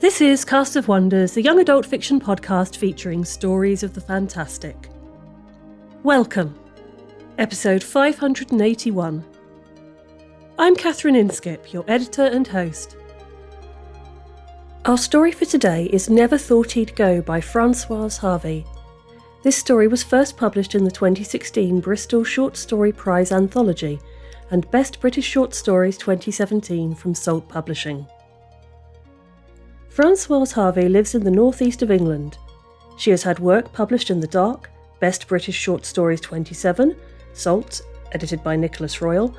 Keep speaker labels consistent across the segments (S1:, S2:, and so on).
S1: This is Cast of Wonders, the young adult fiction podcast featuring stories of the fantastic. Welcome, episode 581. I'm Catherine Inskip, your editor and host. Our story for today is Never Thought He'd Go by Françoise Harvey. This story was first published in the 2016 Bristol Short Story Prize Anthology and Best British Short Stories 2017 from Salt Publishing. Françoise Harvey lives in the northeast of England. She has had work published in The Dark, Best British Short Stories 27, Salt, edited by Nicholas Royal,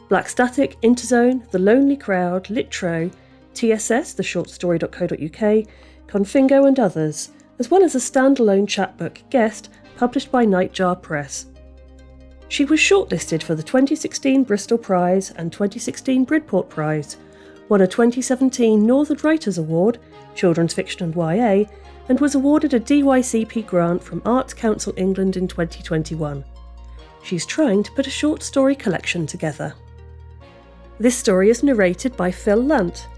S1: Black Static, Interzone, The Lonely Crowd, Litro, TSS, theshortstory.co.uk, Confingo and others, as well as a standalone chapbook, Guest, published by Nightjar Press. She was shortlisted for the 2016 Bristol Prize and 2016 Bridport Prize, won a 2017 Northern Writers Award, Children's Fiction and YA, and was awarded a DYCP grant from Arts Council England in 2021. She's trying to put a short story collection together. This story is narrated by Phil Lunt.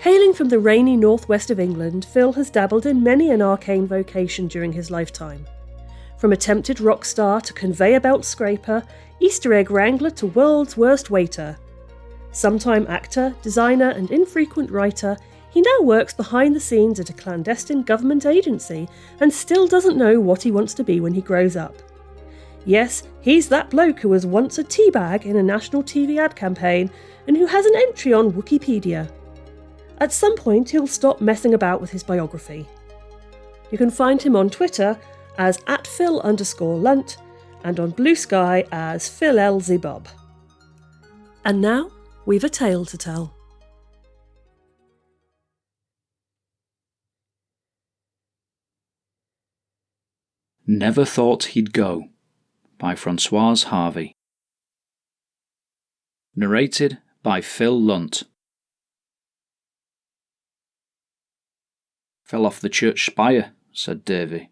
S1: Hailing from the rainy northwest of England, Phil has dabbled in many an arcane vocation during his lifetime. From attempted rock star to conveyor belt scraper, Easter egg wrangler to world's worst waiter. Sometime actor, designer and infrequent writer, he now works behind the scenes at a clandestine government agency and still doesn't know what he wants to be when he grows up. Yes, he's that bloke who was once a teabag in a national TV ad campaign and who has an entry on Wikipedia. At some point, he'll stop messing about with his biography. You can find him on Twitter as @Phil_Lunt and on Blue Sky as PhilLZBob. And now, we've a tale to tell.
S2: Never Thought He'd Go by Françoise Harvey. Narrated by Phil Lunt. Fell off the church spire, said Davy.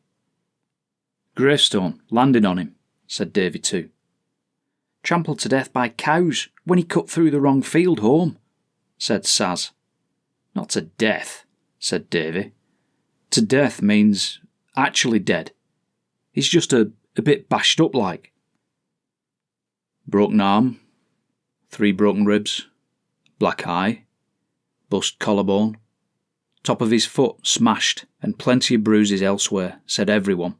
S2: Gravestone landed on him, said Davy too. Trampled to death by cows when he cut through the wrong field home, said Saz. Not to death, said Davy. To death means actually dead. He's just a bit bashed up like. Broken arm, 3 broken ribs, black eye, bust collarbone, top of his foot smashed and plenty of bruises elsewhere, said everyone,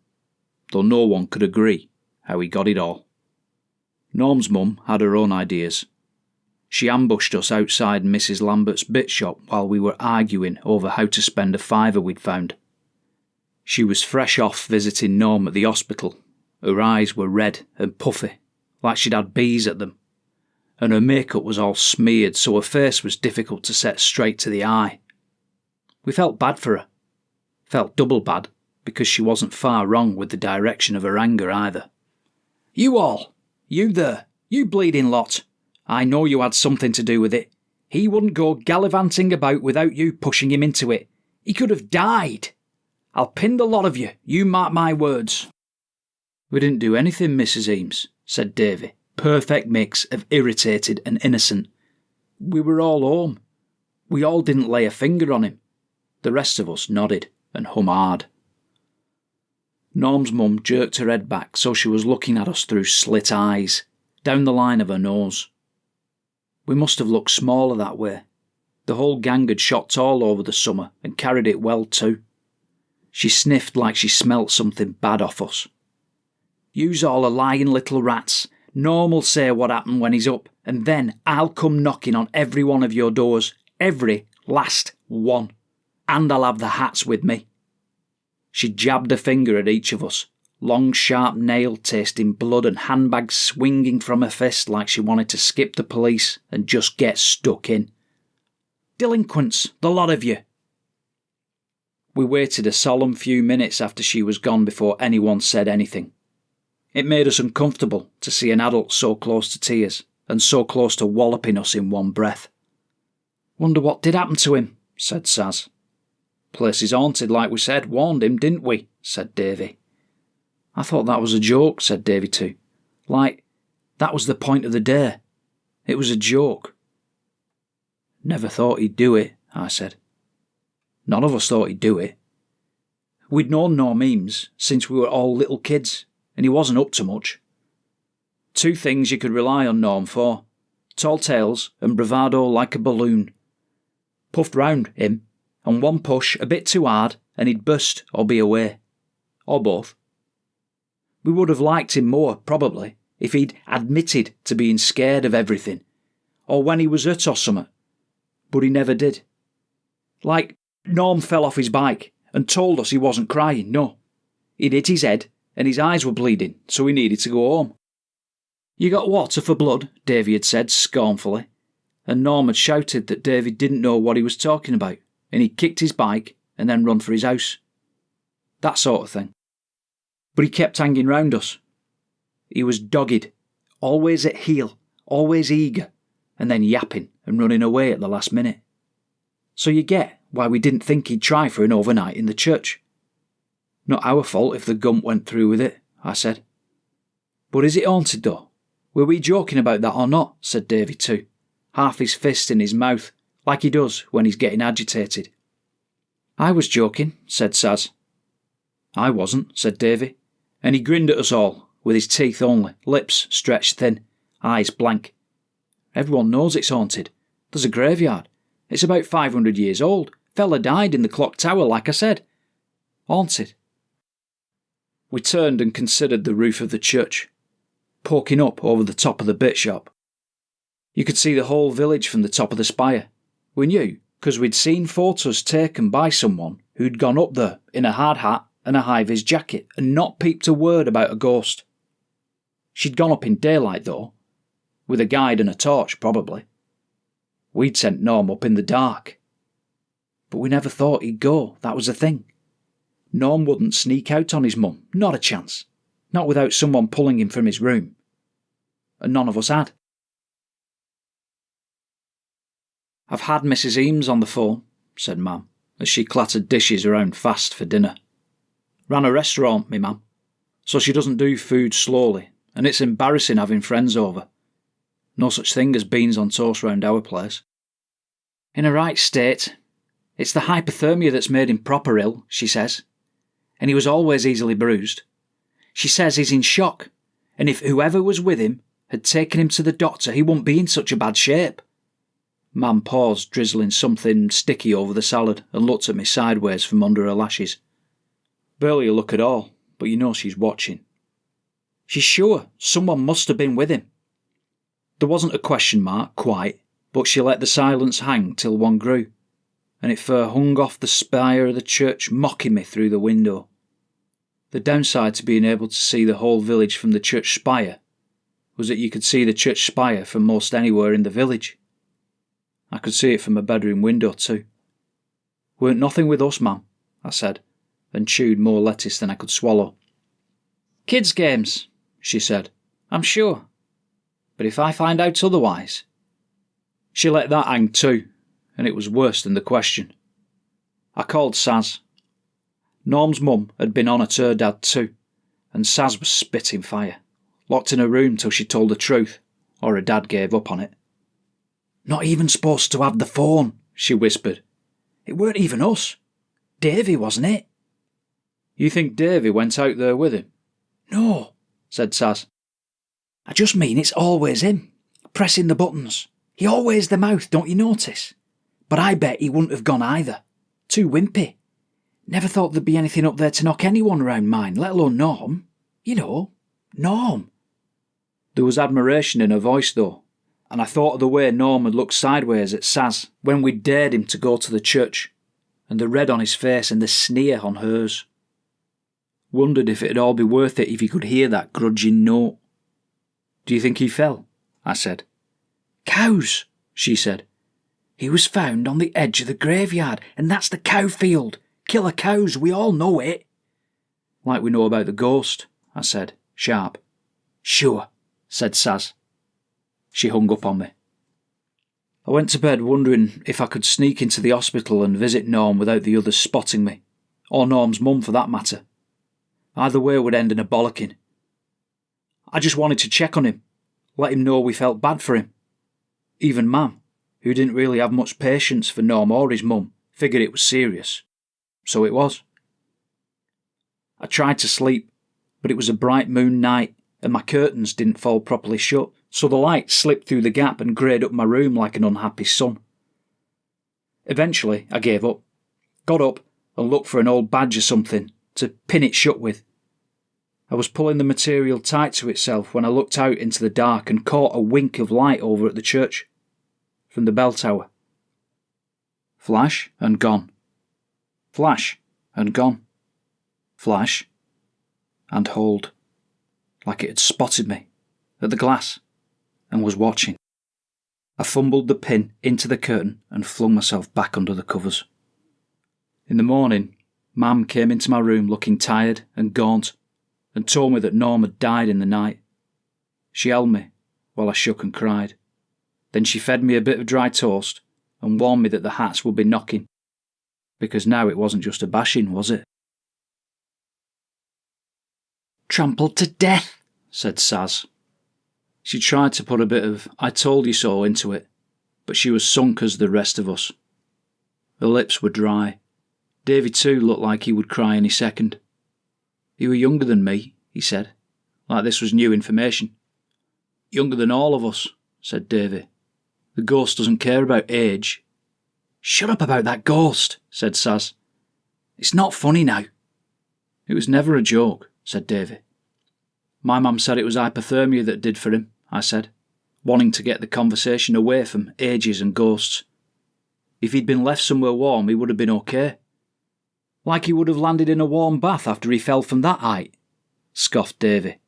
S2: though no one could agree how he got it all. Norm's mum had her own ideas. She ambushed us outside Mrs. Lambert's bit shop while we were arguing over how to spend a £5 we'd found. She was fresh off visiting Norm at the hospital. Her eyes were red and puffy, like she'd had bees at them, and her makeup was all smeared so her face was difficult to set straight to the eye. We felt bad for her. Felt double bad, because she wasn't far wrong with the direction of her anger either. You all! You there! You bleeding lot! I know you had something to do with it. He wouldn't go gallivanting about without you pushing him into it. He could have died. I'll pin the lot of you, you mark my words. We didn't do anything, Mrs. Eames, said Davy, perfect mix of irritated and innocent. We were all home. We all didn't lay a finger on him. The rest of us nodded and hum-hard. Norm's mum jerked her head back so she was looking at us through slit eyes, down the line of her nose. We must have looked smaller that way. The whole gang had shot tall over the summer and carried it well too. She sniffed like she smelt something bad off us. Yous all are lying little rats. Norm'll say what happened when he's up, and then I'll come knocking on every one of your doors, every last one. And I'll have the hats with me. She jabbed a finger at each of us, long sharp nail tasting blood and handbags swinging from her fist like she wanted to skip the police and just get stuck in. Delinquents, the lot of you. We waited a solemn few minutes after she was gone before anyone said anything. It made us uncomfortable to see an adult so close to tears and so close to walloping us in one breath. Wonder what did happen to him, said Saz. Place is haunted like we said, warned him, didn't we, said Davy. I thought that was a joke, said Davy too. Like, that was the point of the day. It was a joke. Never thought he'd do it, I said. None of us thought he'd do it. We'd known Norm Eames since we were all little kids, and he wasn't up to much. 2 things you could rely on Norm for: tall tales and bravado like a balloon. Puffed round, him, and one push a bit too hard and he'd burst or be away. Or both. We would have liked him more, probably, if he'd admitted to being scared of everything, or when he was hurt or something. But he never did. Like, Norm fell off his bike and told us he wasn't crying, no. He'd hit his head and his eyes were bleeding, so he needed to go home. You got water for blood, Davy had said scornfully, and Norm had shouted that Davy didn't know what he was talking about, and he'd kicked his bike and then run for his house. That sort of thing. But he kept hanging round us. He was dogged, always at heel, always eager, and then yapping and running away at the last minute. So you get why we didn't think he'd try for an overnight in the church. Not our fault if the gump went through with it, I said. But is it haunted though? Were we joking about that or not? Said Davy too, half his fist in his mouth, like he does when he's getting agitated. I was joking, said Saz. I wasn't, said Davy, and he grinned at us all, with his teeth only, lips stretched thin, eyes blank. Everyone knows it's haunted. There's a graveyard. It's about 500 years old. Fella died in the clock tower, like I said. Haunted. We turned and considered the roof of the church, poking up over the top of the bit shop. You could see the whole village from the top of the spire. We knew, because we'd seen photos taken by someone who'd gone up there in a hard hat and a high-vis jacket and not peeped a word about a ghost. She'd gone up in daylight, though, with a guide and a torch, probably. We'd sent Norm up in the dark. But we never thought he'd go, that was the thing. Norm wouldn't sneak out on his mum, not a chance. Not without someone pulling him from his room. And none of us had. I've had Mrs. Eames on the phone, said Mam, as she clattered dishes around fast for dinner. Ran a restaurant, me Mam, so she doesn't do food slowly, and it's embarrassing having friends over. No such thing as beans on toast round our place. In a right state. It's the hypothermia that's made him proper ill, she says. And he was always easily bruised. She says he's in shock, and if whoever was with him had taken him to the doctor, he wouldn't be in such a bad shape. Mam paused, drizzling something sticky over the salad, and looked at me sideways from under her lashes. Barely a look at all, but you know she's watching. She's sure someone must have been with him. There wasn't a question mark, quite, but she let the silence hang till one grew, and it fair hung off the spire of the church, mocking me through the window. The downside to being able to see the whole village from the church spire was that you could see the church spire from most anywhere in the village. I could see it from a bedroom window too. Weren't nothing with us, Mam, I said, and chewed more lettuce than I could swallow. Kids' games, she said, I'm sure. But if I find out otherwise... She let that hang too, and it was worse than the question. I called Saz. Norm's mum had been on at her dad too, and Saz was spitting fire, locked in her room till she told the truth, or her dad gave up on it. Not even supposed to have the phone, she whispered. It weren't even us. Davy, wasn't it? You think Davy went out there with him? No, said Saz. I just mean it's always him, pressing the buttons. He always the mouth, don't you notice? But I bet he wouldn't have gone either. Too wimpy. Never thought there'd be anything up there to knock anyone round mine, let alone Norm. You know, Norm. There was admiration in her voice, though, and I thought of the way Norm had looked sideways at Saz when we'd dared him to go to the church, and the red on his face and the sneer on hers. Wondered if it'd all be worth it if he could hear that grudging note. Do you think he fell? I said. Cows, she said. He was found on the edge of the graveyard, and that's the cow field. Killer cows, we all know it. Like we know about the ghost, I said, sharp. Sure, said Saz. She hung up on me. I went to bed wondering if I could sneak into the hospital and visit Norm without the others spotting me, or Norm's mum for that matter. Either way would end in a bollocking. I just wanted to check on him, let him know we felt bad for him. Even Mam, who didn't really have much patience for Norm or his mum, Figured it was serious. So it was. I tried to sleep, but it was a bright moon night and my curtains didn't fall properly shut, so the light slipped through the gap and greyed up my room like an unhappy sun. Eventually, I gave up, got up and looked for an old badge or something to pin it shut with. I was pulling the material tight to itself when I looked out into the dark and caught a wink of light over at the church, from the bell tower. Flash and gone. Flash and gone. Flash and hold, like it had spotted me at the glass and was watching. I fumbled the pin into the curtain and flung myself back under the covers. In the morning, Mam came into my room looking tired and gaunt and told me that Norm had died in the night. She held me while I shook and cried. Then she fed me a bit of dry toast and warned me that the Hats would be knocking, because now it wasn't just a bashing, was it? "Trampled to death," said Saz. She tried to put a bit of "I told you so" into it, but she was sunk as the rest of us. Her lips were dry. Davy too looked like he would cry any second. "You were younger than me," he said, like this was new information. "Younger than all of us," said Davy. "The ghost doesn't care about age." "Shut up about that ghost," said Saz. "It's not funny now." "It was never a joke," said Davy. "My mum said it was hypothermia that did for him," I said, wanting to get the conversation away from ages and ghosts. "If he'd been left somewhere warm, he would have been okay." "Like he would have landed in a warm bath after he fell from that height," scoffed Davy.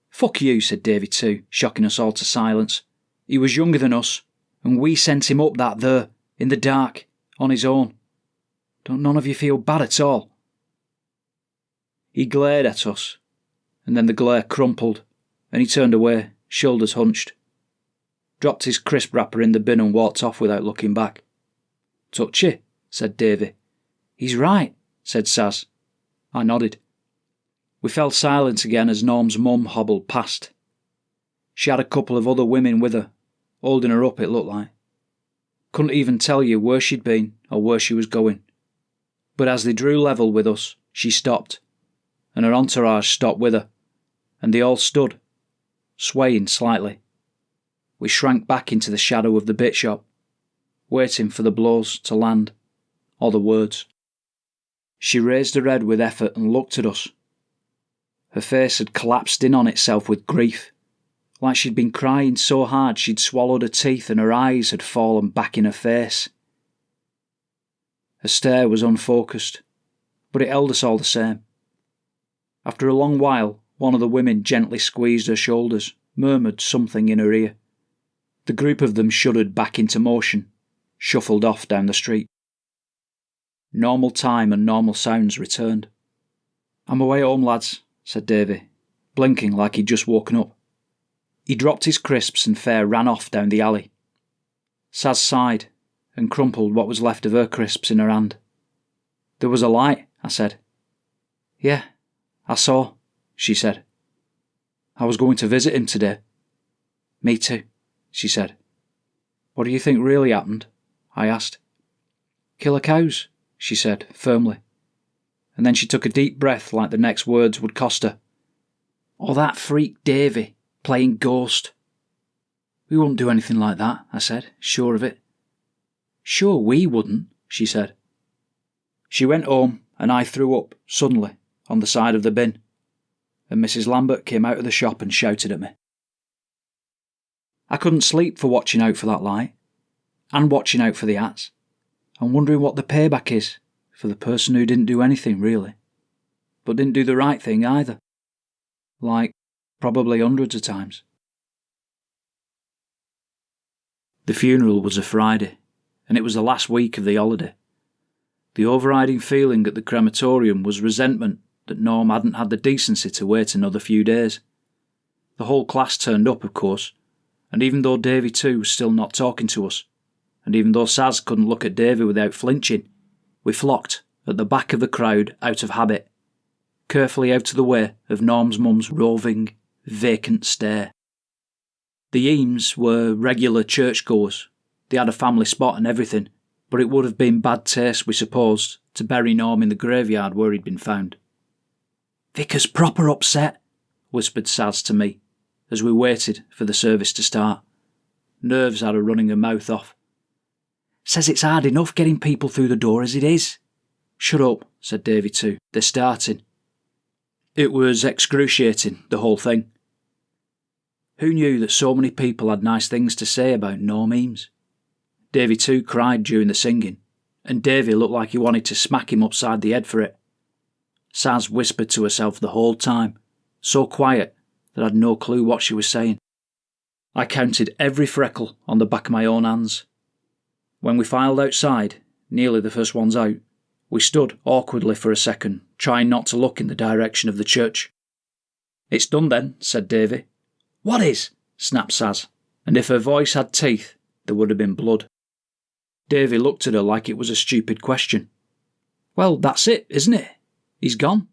S2: "Fuck you," said Davy too, shocking us all to silence. "He was younger than us, and we sent him up that there, in the dark, on his own. Don't none of you feel bad at all?" He glared at us, and then the glare crumpled, and he turned away, shoulders hunched. Dropped his crisp wrapper in the bin and walked off without looking back. "Touchy," said Davy. "He's right," said Saz. I nodded. We fell silent again as Norm's mum hobbled past. She had a couple of other women with her, holding her up it looked like. Couldn't even tell you where she'd been or where she was going. But as they drew level with us, she stopped, and her entourage stopped with her, and they all stood, swaying slightly. We shrank back into the shadow of the bit shop, waiting for the blows to land, or the words. She raised her head with effort and looked at us. Her face had collapsed in on itself with grief, like she'd been crying so hard she'd swallowed her teeth and her eyes had fallen back in her face. Her stare was unfocused, but it held us all the same. After a long while, one of the women gently squeezed her shoulders, murmured something in her ear. The group of them shuddered back into motion, shuffled off down the street. Normal time and normal sounds returned. "I'm away home, lads," said Davy, blinking like he'd just woken up. He dropped his crisps and fair ran off down the alley. Saz sighed and crumpled what was left of her crisps in her hand. "There was a light," I said. "Yeah, I saw," she said. "I was going to visit him today." "Me too," she said. "What do you think really happened?" I asked. "Killer cows," she said firmly. And then she took a deep breath like the next words would cost her. "Or that freak Davy, playing ghost." "We wouldn't do anything like that," I said, sure of it. "Sure we wouldn't," she said. She went home and I threw up, suddenly, on the side of the bin, and Mrs. Lambert came out of the shop and shouted at me. I couldn't sleep for watching out for that light, and watching out for the Hats, and wondering what the payback is for the person who didn't do anything really, but didn't do the right thing either. Like, probably hundreds of times. The funeral was a Friday, and it was the last week of the holiday. The overriding feeling at the crematorium was resentment that Norm hadn't had the decency to wait another few days. The whole class turned up, of course, and even though Davy too was still not talking to us, and even though Saz couldn't look at Davy without flinching, we flocked at the back of the crowd out of habit, carefully out of the way of Norm's mum's roving, vacant stare. The Eames were regular churchgoers. They had a family spot and everything, but it would have been bad taste, we supposed, to bury Norm in the graveyard where he'd been found. "Vicar's proper upset," whispered Saz to me, as we waited for the service to start. Nerves had her running her mouth off. "Says it's hard enough getting people through the door as it is." "Shut up," said Davy too. "They're starting." It was excruciating, the whole thing. Who knew that so many people had nice things to say about Norm Eames? Davy too cried during the singing, and Davy looked like he wanted to smack him upside the head for it. Saz whispered to herself the whole time, so quiet that I had no clue what she was saying. I counted every freckle on the back of my own hands. When we filed outside, nearly the first ones out, we stood awkwardly for a second, trying not to look in the direction of the church. "It's done then," said Davy. "What is?" snapped Saz, and if her voice had teeth, there would have been blood. Davy looked at her like it was a stupid question. "Well, that's it, isn't it? He's gone.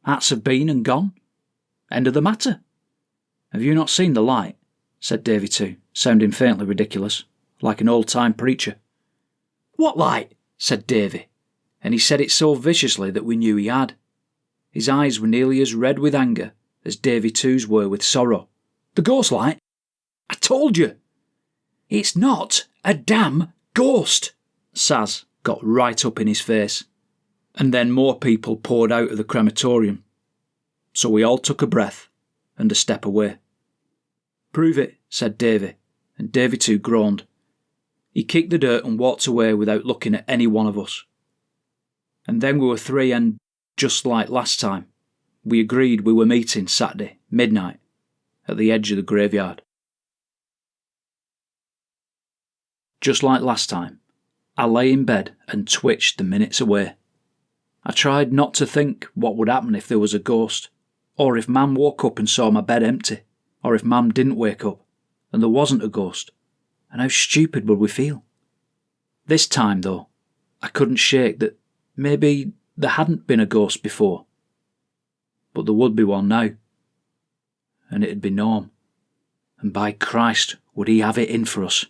S2: Hats have been and gone. End of the matter." "Have you not seen the light?" said Davy too, sounding faintly ridiculous, like an old-time preacher. "What light?" said Davy, and he said it so viciously that we knew he had. His eyes were nearly as red with anger as Davy too's were with sorrow. "The ghost light? I told you! It's not a damn ghost!" Saz got right up in his face, and then more people poured out of the crematorium. So we all took a breath and a step away. "Prove it," said Davy, and Davy too groaned. He kicked the dirt and walked away without looking at any one of us. And then we were three and, just like last time, we agreed we were meeting Saturday, midnight, at the edge of the graveyard. Just like last time, I lay in bed and twitched the minutes away. I tried not to think what would happen if there was a ghost, or if Mam woke up and saw my bed empty, or if Mam didn't wake up and there wasn't a ghost, and how stupid would we feel? This time, though, I couldn't shake that maybe there hadn't been a ghost before, but there would be one now, and it'd be Norm, and by Christ would he have it in for us.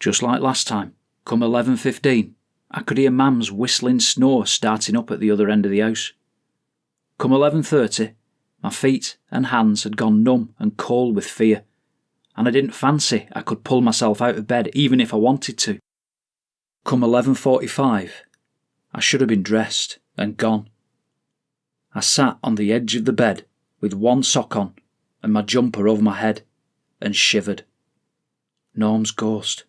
S2: Just like last time, come 11:15, I could hear Mam's whistling snore starting up at the other end of the house. Come 11:30, my feet and hands had gone numb and cold with fear, and I didn't fancy I could pull myself out of bed even if I wanted to. Come 11:45, I should have been dressed and gone. I sat on the edge of the bed with one sock on and my jumper over my head and shivered. Norm's ghost.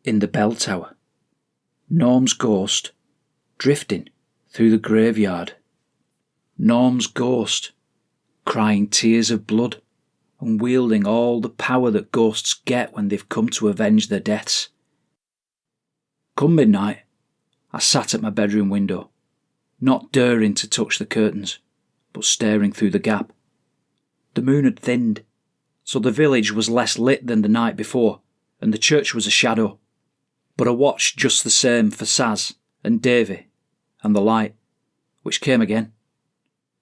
S2: In the bell tower. Norm's ghost. Drifting through the graveyard. Norm's ghost. Crying tears of blood and wielding all the power that ghosts get when they've come to avenge their deaths. Come midnight, I sat at my bedroom window, not daring to touch the curtains, but staring through the gap. The moon had thinned, so the village was less lit than the night before, and the church was a shadow. But I watched just the same for Saz and Davy and the light, which came again.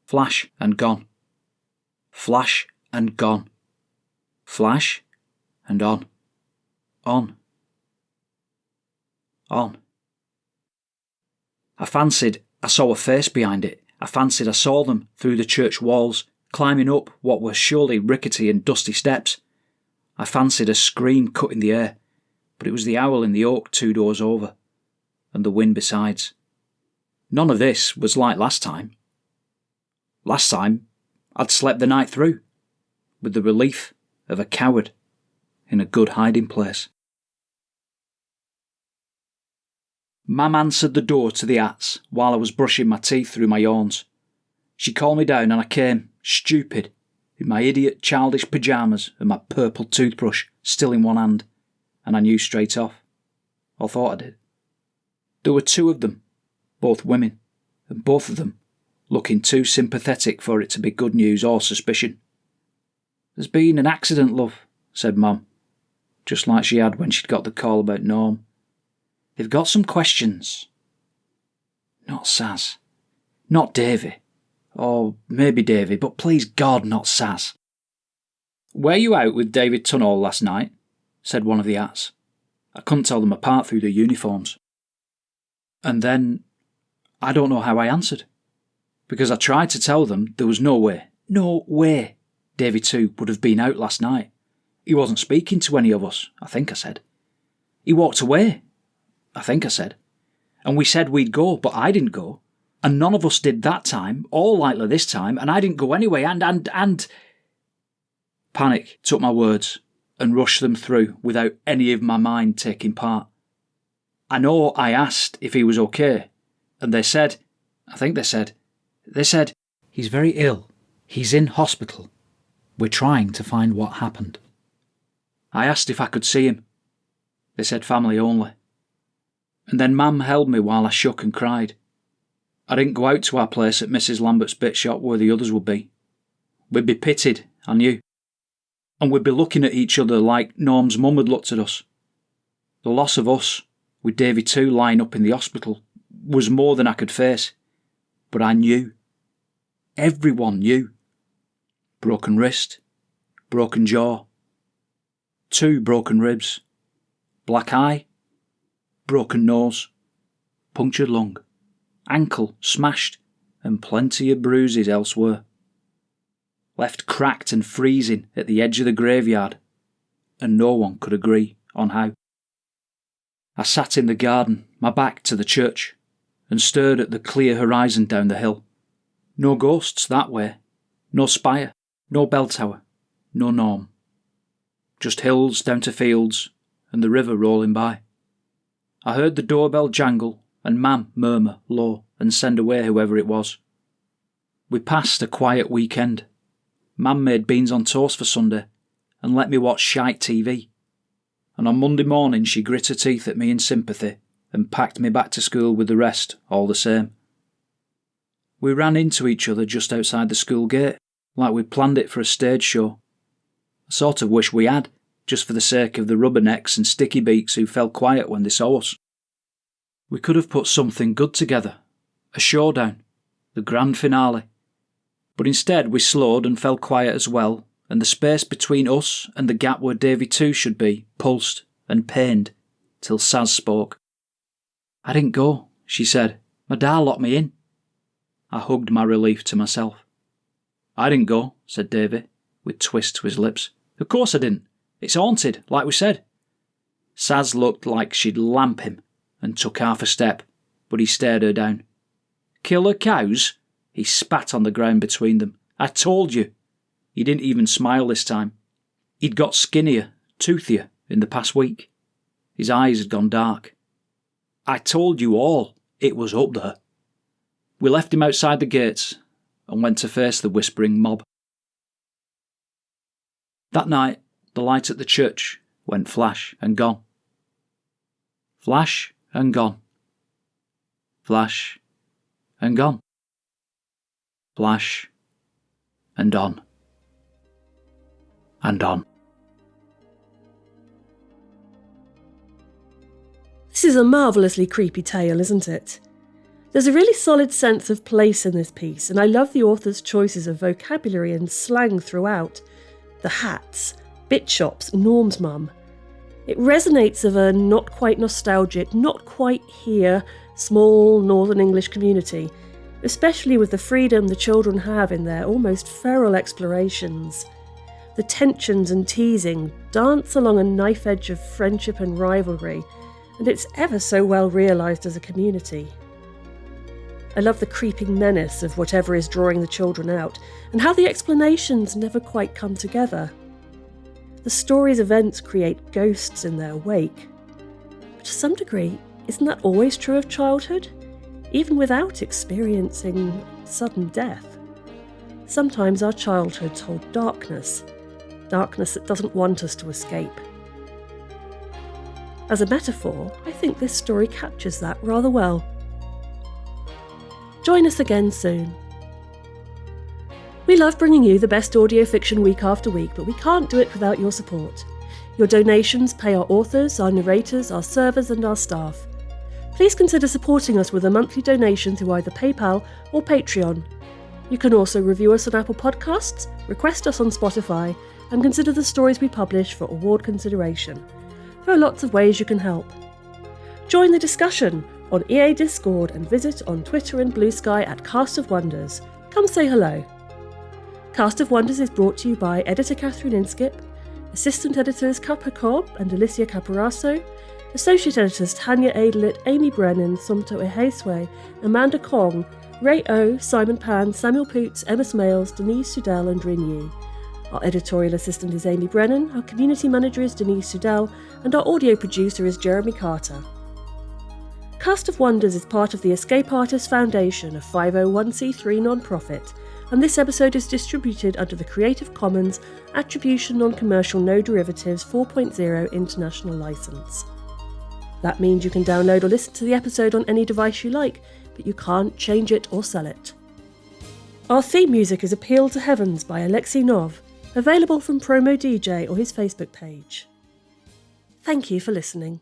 S2: Flash and gone. Flash and gone. Flash and on. On. On. I fancied I saw a face behind it. I fancied I saw them through the church walls, climbing up what were surely rickety and dusty steps. I fancied a scream cutting the air, but it was the owl in the oak 2 doors over, and the wind besides. None of this was like last time. Last time, I'd slept the night through, with the relief of a coward in a good hiding place. Mam answered the door to the Ats while I was brushing my teeth through my yawns. She called me down and I came, stupid, in my idiot childish pyjamas and my purple toothbrush still in one hand, and I knew straight off. Or thought I did. There were 2 of them, both women, and both of them looking too sympathetic for it to be good news or suspicion. "There's been an accident, love," said Mum, just like she had when she'd got the call about Norm. "They've got some questions." Not Saz. Not Davy. Or maybe Davy, but please God not Saz. "Were you out with David Tunnall last night?" said one of the Ats. I couldn't tell them apart through their uniforms. And then, I don't know how I answered. Because I tried to tell them there was no way Davy 2 would have been out last night. He wasn't speaking to any of us, I think I said. He walked away, I think I said. And we said we'd go, but I didn't go. And none of us did that time, or likely this time, and I didn't go anyway, and... Panic took my words and rushed them through without any of my mind taking part. I know I asked if he was okay, and they said, he's very ill. He's in hospital. We're trying to find what happened. I asked if I could see him. They said family only. And then Mam held me while I shook and cried. I didn't go out to our place at Mrs. Lambert's bit shop where the others would be. We'd be pitied, I knew. And we'd be looking at each other like Norm's mum had looked at us. The loss of us, with Davy 2 lying up in the hospital, was more than I could face. But I knew. Everyone knew. Broken wrist, broken jaw, 2 broken ribs, black eye, broken nose, punctured lung, ankle smashed, and plenty of bruises elsewhere. Left cracked and freezing at the edge of the graveyard, and no one could agree on how. I sat in the garden, my back to the church, and stared at the clear horizon down the hill. No ghosts that way, no spire, no bell tower, no Norm. Just hills down to fields, and the river rolling by. I heard the doorbell jangle, and Mam murmur low and send away whoever it was. We passed a quiet weekend. Mam made beans on toast for Sunday, and let me watch shite TV. And on Monday morning she grit her teeth at me in sympathy, and packed me back to school with the rest, all the same. We ran into each other just outside the school gate, like we'd planned it for a stage show. I sort of wish we had, just for the sake of the rubbernecks and sticky beaks who fell quiet when they saw us. We could have put something good together, a showdown, the grand finale. But instead we slowed and fell quiet as well, and the space between us and the gap where Davy 2 should be pulsed and pained, till Saz spoke. I didn't go, she said. My da locked me in. I hugged my relief to myself. I didn't go, said Davy, with twist to his lips. Of course I didn't. It's haunted, like we said. Saz looked like she'd lamp him, and took half a step, but he stared her down. Killer cows? He spat on the ground between them. I told you. He didn't even smile this time. He'd got skinnier, toothier, in the past week. His eyes had gone dark. I told you all. It was up there. We left him outside the gates, and went to face the whispering mob. That night, the light at the church went flash and gone. Flash and gone. Flash and gone. Flash and on. And on.
S1: This is a marvellously creepy tale, isn't it? There's a really solid sense of place in this piece, and I love the author's choices of vocabulary and slang throughout. The hats, bit shops, Norm's mum. It resonates of a not quite nostalgic, not quite here, small Northern English community, especially with the freedom the children have in their almost feral explorations. The tensions and teasing dance along a knife edge of friendship and rivalry, and it's ever so well realised as a community. I love the creeping menace of whatever is drawing the children out, and how the explanations never quite come together. The story's events create ghosts in their wake. But to some degree, isn't that always true of childhood? Even without experiencing sudden death. Sometimes our childhoods hold darkness that doesn't want us to escape. As a metaphor, I think this story captures that rather well. Join us again soon. We love bringing you the best audio fiction week after week, but we can't do it without your support. Your donations pay our authors, our narrators, our servers and our staff. Please consider supporting us with a monthly donation through either PayPal or Patreon. You can also review us on Apple Podcasts, request us on Spotify, and consider the stories we publish for award consideration. There are lots of ways you can help. Join the discussion on EA Discord and visit on Twitter and Blue Sky at Cast of Wonders. Come say hello. Cast of Wonders is brought to you by editor Catherine Inskip, assistant editors Kappa Cobb and Alicia Caparaso, associate editors Tanya Adelit, Amy Brennan, Somto Eheswe, Amanda Kong, Ray O, Simon Pan, Samuel Poots, Emma Smales, Denise Sudell and Rin Yi. Our editorial assistant is Amy Brennan, our community manager is Denise Sudell, and our audio producer is Jeremy Carter. Cast of Wonders is part of the Escape Artists Foundation, a 501c3 non-profit, and this episode is distributed under the Creative Commons Attribution Non-Commercial No Derivatives 4.0 International License. That means you can download or listen to the episode on any device you like, but you can't change it or sell it. Our theme music is Appeal to Heavens by Alexei Nov, available from Promo DJ or his Facebook page. Thank you for listening.